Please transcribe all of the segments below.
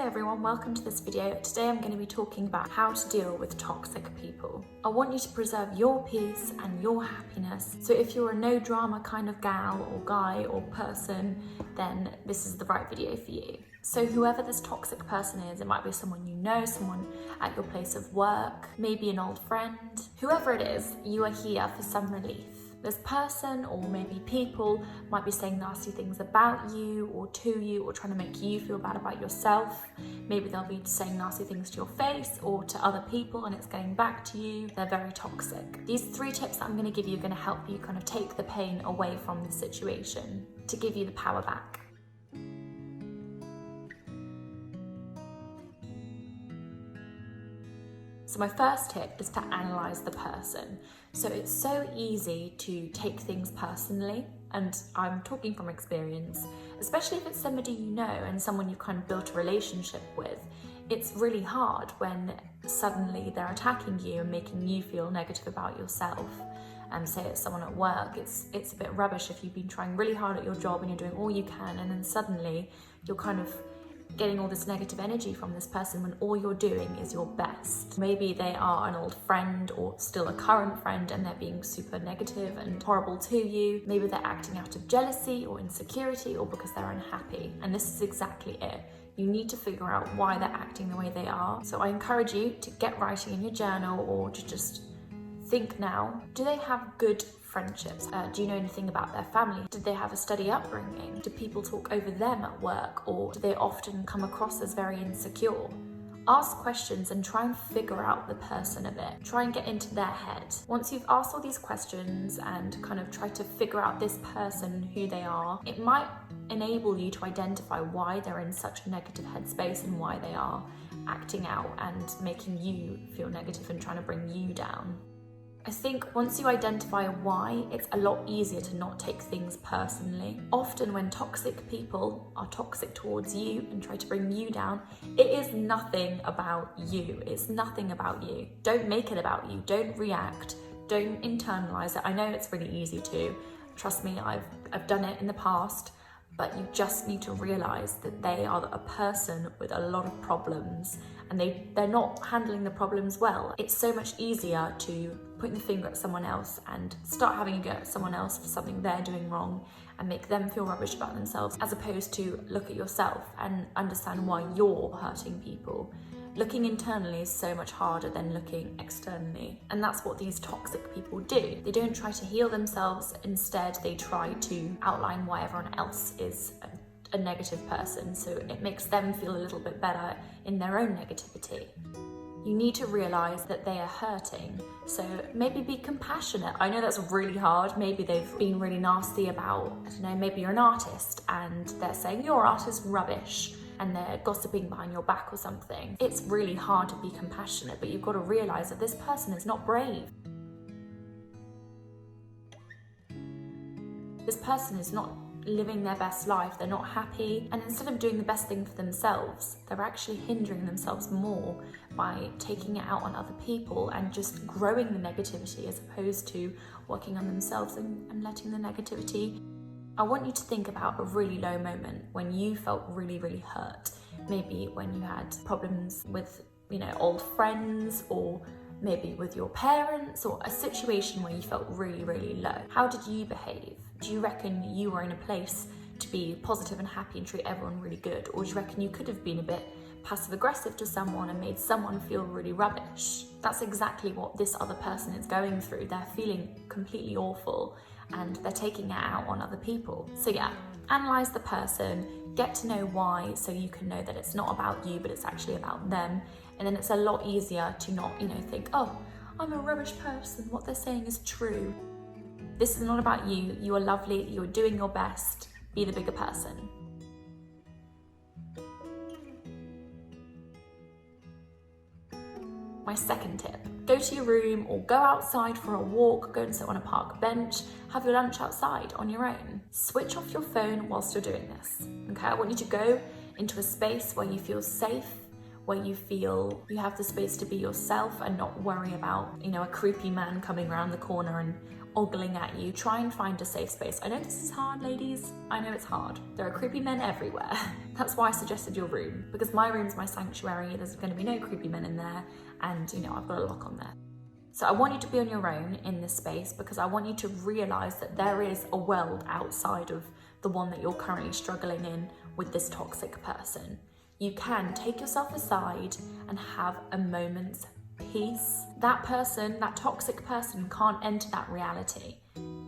Hello everyone, welcome to this video. Today I'm going to be talking about how to deal with toxic people. I want you to preserve your peace and your happiness. So if you're a no drama kind of gal or guy or person, then this is the right video for you. So whoever this toxic person is, it might be someone you know, someone at your place of work, maybe an old friend. Whoever it is, you are here for some relief. This person or maybe people might be saying nasty things about you or to you or trying to make you feel bad about yourself. Maybe they'll be saying nasty things to your face or to other people and it's getting back to you. They're very toxic. These 3 tips that I'm going to give you are going to help you kind of take the pain away from the situation to give you the power back. So my first tip is to analyze the person. So it's so easy to take things personally, and I'm talking from experience, especially if it's somebody you know and someone you've kind of built a relationship with. It's really hard when suddenly they're attacking you and making you feel negative about yourself. And say it's someone at work, it's a bit rubbish if you've been trying really hard at your job and you're doing all you can, and then suddenly you're kind of getting all this negative energy from this person when all you're doing is your best. Maybe they are an old friend or still a current friend and they're being super negative and horrible to you. Maybe they're acting out of jealousy or insecurity or because they're unhappy. And this is exactly it. You need to figure out why they're acting the way they are. So I encourage you to get writing in your journal or to just think now, do they have good friendships? Do you know anything about their family? Did they have a steady upbringing? Do people talk over them at work, or do they often come across as very insecure? Ask questions and try and figure out the person a bit. Try and get into their head. Once you've asked all these questions and kind of try to figure out this person, who they are, it might enable you to identify why they're in such a negative headspace and why they are acting out and making you feel negative and trying to bring you down. I think once you identify why, it's a lot easier to not take things personally. Often when toxic people are toxic towards you and try to bring you down, it is nothing about you. It's nothing about you. Don't make it about you. Don't react. Don't internalize it. I know it's really easy to. Trust me, I've done it in the past. But you just need to realize that they are a person with a lot of problems and they're not handling the problems well. It's so much easier to point the finger at someone else and start having a go at someone else for something they're doing wrong and make them feel rubbish about themselves, as opposed to look at yourself and understand why you're hurting people. Looking internally is so much harder than looking externally. And that's what these toxic people do. They don't try to heal themselves. Instead, they try to outline why everyone else is a negative person. So it makes them feel a little bit better in their own negativity. You need to realize that they are hurting. So maybe be compassionate. I know that's really hard. Maybe they've been really nasty about, I don't know, maybe you're an artist and they're saying your art is rubbish, and they're gossiping behind your back or something. It's really hard to be compassionate, but you've got to realize that this person is not brave. This person is not living their best life, they're not happy, and instead of doing the best thing for themselves, they're actually hindering themselves more by taking it out on other people and just growing the negativity as opposed to working on themselves and letting the negativity. I want you to think about a really low moment when you felt really, really hurt. Maybe when you had problems with, old friends, or maybe with your parents, or a situation where you felt really, really low. How did you behave? Do you reckon you were in a place to be positive and happy and treat everyone really good? Or do you reckon you could have been a bit passive aggressive to someone and made someone feel really rubbish? That's exactly what this other person is going through. They're feeling completely awful and they're taking it out on other people. So yeah, analyze the person, get to know why, so you can know that it's not about you, but it's actually about them. And then it's a lot easier to not, think, oh, I'm a rubbish person, what they're saying is true. This is not about you. You are lovely, you're doing your best. Be the bigger person. My second tip, go to your room or go outside for a walk, go and sit on a park bench, have your lunch outside on your own. Switch off your phone whilst you're doing this, okay? I want you to go into a space where you feel safe, where you feel you have the space to be yourself and not worry about, a creepy man coming around the corner and ogling at you, try and find a safe space. I know this is hard, ladies. I know it's hard. There are creepy men everywhere. That's why I suggested your room, because my room's my sanctuary. There's going to be no creepy men in there, and I've got a lock on there. So I want you to be on your own in this space, because I want you to realize that there is a world outside of the one that you're currently struggling in with this toxic person. You can take yourself aside and have a moment's peace. That person, that toxic person, can't enter that reality.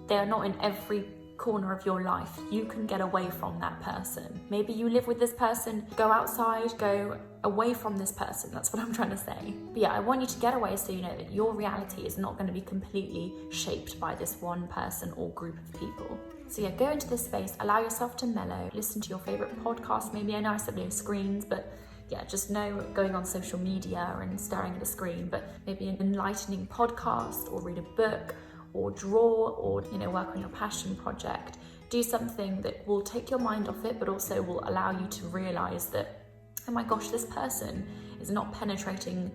They are not in every corner of your life. You can get away from that person. Maybe you live with this person, go outside, go away from this person. That's what I'm trying to say. But yeah, I want you to get away so you know that your reality is not going to be completely shaped by this one person or group of people. So yeah, go into this space, allow yourself to mellow, listen to your favorite podcast. Maybe I know I said no screens, but yeah, just no going on social media and staring at a screen, but maybe an enlightening podcast, or read a book, or draw, or work on your passion project. Do something that will take your mind off it, but also will allow you to realize that, oh my gosh, this person is not penetrating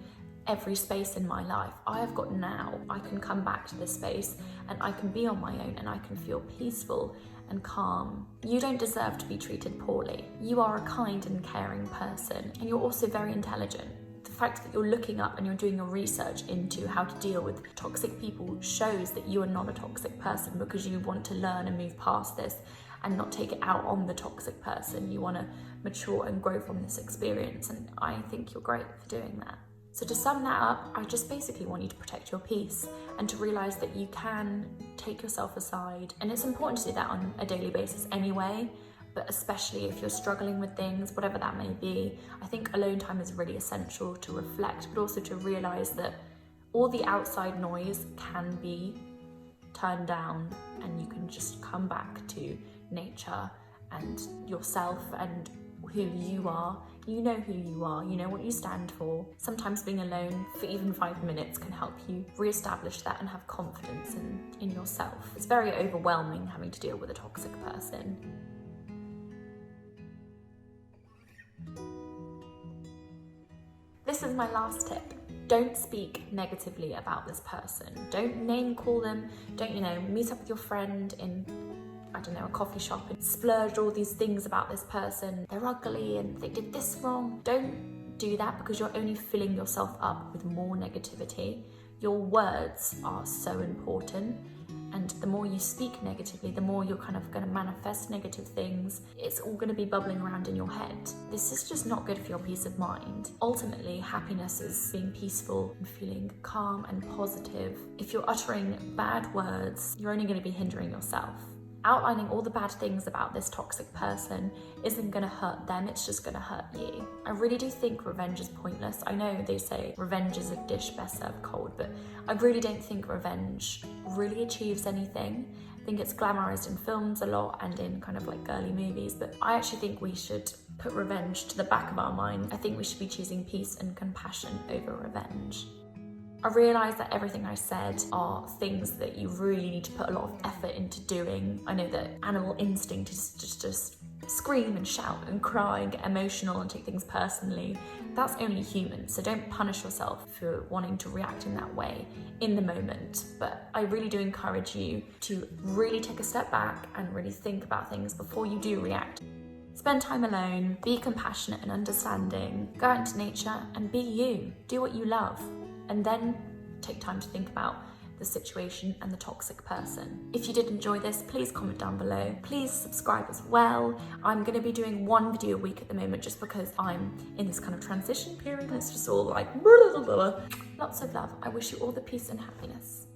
every space in my life. I have got now. I can come back to this space and I can be on my own and I can feel peaceful and calm. You don't deserve to be treated poorly. You are a kind and caring person, and you're also very intelligent. The fact that you're looking up and you're doing your research into how to deal with toxic people shows that you are not a toxic person, because you want to learn and move past this and not take it out on the toxic person. You want to mature and grow from this experience, and I think you're great for doing that. So to sum that up, I just basically want you to protect your peace and to realize that you can take yourself aside. And it's important to do that on a daily basis anyway, but especially if you're struggling with things, whatever that may be. I think alone time is really essential to reflect, but also to realize that all the outside noise can be turned down, and you can just come back to nature and yourself and who you are. You know who you are, you know what you stand for. Sometimes being alone for even 5 minutes can help you re-establish that and have confidence in yourself. It's very overwhelming having to deal with a toxic person. This is my last tip. Don't speak negatively about this person. Don't name call them. Don't, meet up with your friend in a coffee shop and splurge all these things about this person. They're ugly and they did this wrong. Don't do that, because you're only filling yourself up with more negativity. Your words are so important, and the more you speak negatively, the more you're kind of going to manifest negative things. It's all going to be bubbling around in your head. This is just not good for your peace of mind. Ultimately, happiness is being peaceful and feeling calm and positive. If you're uttering bad words, you're only going to be hindering yourself. Outlining all the bad things about this toxic person isn't going to hurt them, it's just going to hurt you. I really do think revenge is pointless. I know they say revenge is a dish best served cold, but I really don't think revenge really achieves anything. I think it's glamorized in films a lot and in kind of like girly movies, but I actually think we should put revenge to the back of our mind. I think we should be choosing peace and compassion over revenge. I realise that everything I said are things that you really need to put a lot of effort into doing. I know that animal instinct is just scream and shout and cry and get emotional and take things personally. That's only human, so don't punish yourself for wanting to react in that way in the moment. But I really do encourage you to really take a step back and really think about things before you do react. Spend time alone, be compassionate and understanding, go out into nature and be you. Do what you love. And then take time to think about the situation and the toxic person. If you did enjoy this, please comment down below. Please subscribe as well. I'm going to be doing one video a week at the moment, just because I'm in this kind of transition period and it's just all like blah, blah, blah, blah. Lots of love. I wish you all the peace and happiness.